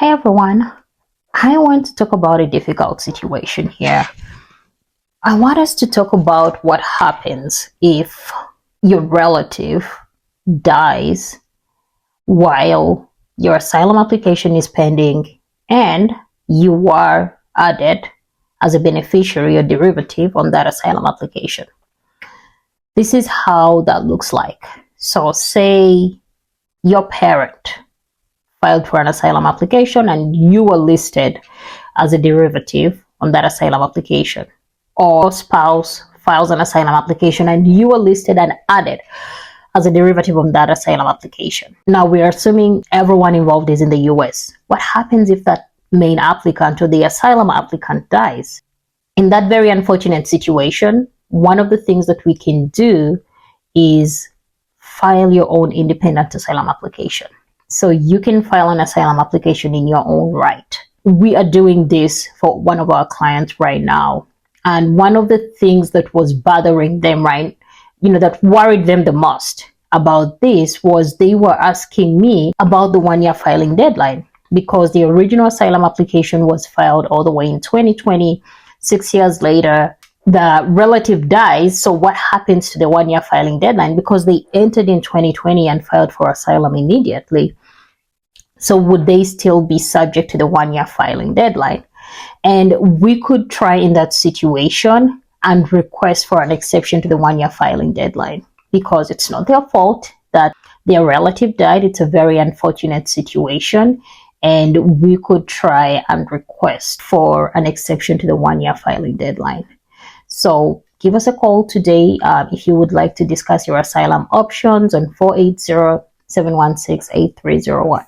Hi everyone. I want to talk about a difficult situation here. I want us to talk about what happens if your relative dies while your asylum application is pending and you are added as a beneficiary or derivative on that asylum application. This is how that looks like. So say your parent filed for an asylum application and you were listed as a derivative on that asylum application, or spouse files an asylum application and you were listed and added as a derivative on that asylum application. Now we're assuming everyone involved is in the US. What happens if that main applicant or the asylum applicant dies? In that very unfortunate situation, one of the things that we can do is file your own independent asylum application. So you can file an asylum application in your own right. We are doing this for one of our clients right now. And one of the things that was bothering them, that worried them the most about this was they were asking me about the 1-year filing deadline, because the original asylum application was filed all the way in 2020. 6 years later, the relative dies. So what happens to the 1-year filing deadline? Because they entered in 2020 and filed for asylum immediately. So would they still be subject to the 1-year filing deadline? And we could try in that situation and request for an exception to the 1-year filing deadline, because it's not their fault that their relative died. It's a very unfortunate situation. And we could try and request for an exception to the 1-year filing deadline. So give us a call today if you would like to discuss your asylum options on 480-716-8301.